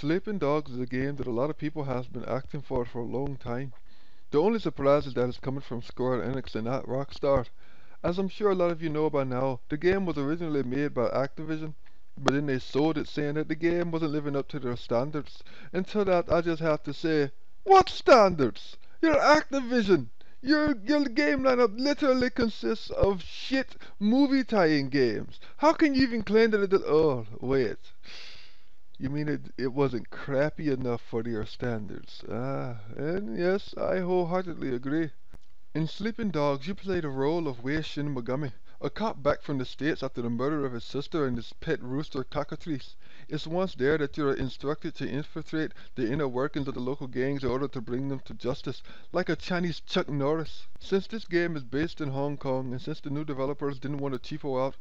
Sleeping Dogs is a game that a lot of people has been asking for a long time. The only surprise is that it's coming from Square Enix and not Rockstar. As I'm sure a lot of you know by now, the game was originally made by Activision, but then they sold it saying that the game wasn't living up to their standards. And to that I just have to say, what standards? You're Activision! Your game lineup literally consists of shit movie tie-in games. How can you even claim that oh, wait. You mean it wasn't crappy enough for your standards? Ah, and yes, I wholeheartedly agree. In Sleeping Dogs, you play the role of Wei Shin Mogami, a cop back from the States after the murder of his sister and his pet rooster Cockatrice. It's once there that you are instructed to infiltrate the inner workings of the local gangs in order to bring them to justice, like a Chinese Chuck Norris. Since this game is based in Hong Kong, and since the new developers didn't want to cheapo out,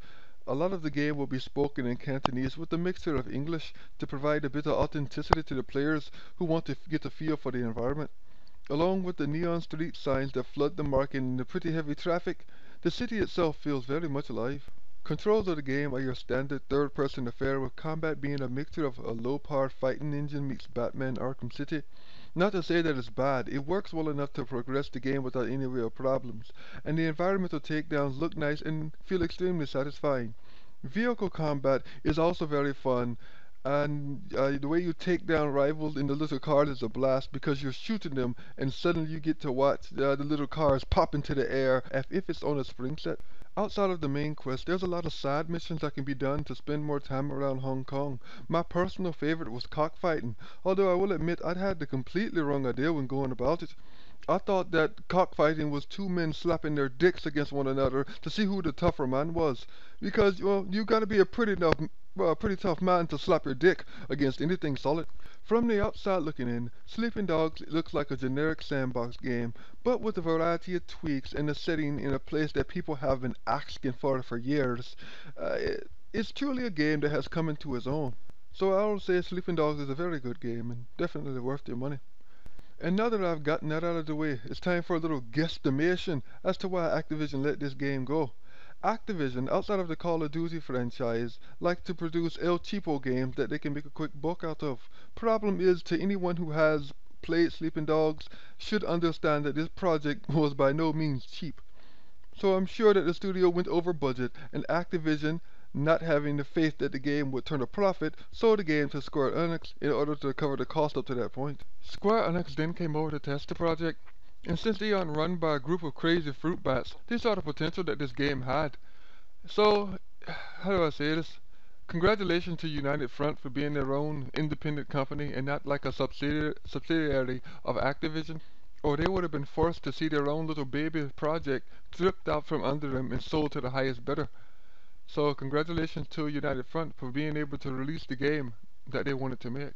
a lot of the game will be spoken in Cantonese with a mixture of English to provide a bit of authenticity to the players who want to get a feel for the environment. Along with the neon street signs that flood the market and the pretty heavy traffic, the city itself feels very much alive. Controls of the game are your standard third-person affair, with combat being a mixture of a low-powered fighting engine meets Batman Arkham City. Not to say that it's bad, it works well enough to progress the game without any real problems, and the environmental takedowns look nice and feel extremely satisfying. Vehicle combat is also very fun, and the way you take down rivals in the little cars is a blast because you're shooting them and suddenly you get to watch the little cars pop into the air as if it's on a spring set. Outside of the main quest, there's a lot of side missions that can be done to spend more time around Hong Kong. My personal favorite was cockfighting, although I will admit I'd had the completely wrong idea when going about it. I thought that cockfighting was two men slapping their dicks against one another to see who the tougher man was. Because, well, you gotta be a pretty tough man to slap your dick against anything solid. From the outside looking in, Sleeping Dogs looks like a generic sandbox game, but with a variety of tweaks and a setting in a place that people have been asking for years. It's truly a game that has come into its own. So I will say Sleeping Dogs is a very good game and definitely worth your money. And now that I've gotten that out of the way, it's time for a little guesstimation as to why Activision let this game go. Activision, outside of the Call of Duty franchise, like to produce El Cheapo games that they can make a quick buck out of. Problem is, to anyone who has played Sleeping Dogs, should understand that this project was by no means cheap. So I'm sure that the studio went over budget, and Activision, not having the faith that the game would turn a profit, sold the game to Square Enix in order to cover the cost up to that point. Square Enix then came over to test the project, and since they are run by a group of crazy fruit bats, they saw the potential that this game had. So, how do I say this? Congratulations to United Front for being their own independent company and not like a subsidiary of Activision, or they would have been forced to see their own little baby project stripped out from under them and sold to the highest bidder. So congratulations to United Front for being able to release the game that they wanted to make.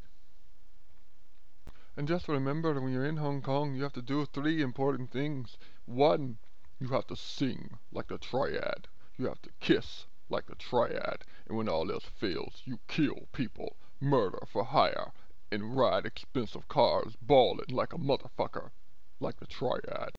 And just remember, when you're in Hong Kong, you have to do three important things. One, you have to sing like the Triad. You have to kiss like the Triad. And when all else fails, you kill people, murder for hire, and ride expensive cars, ballin' like a motherfucker, like the Triad.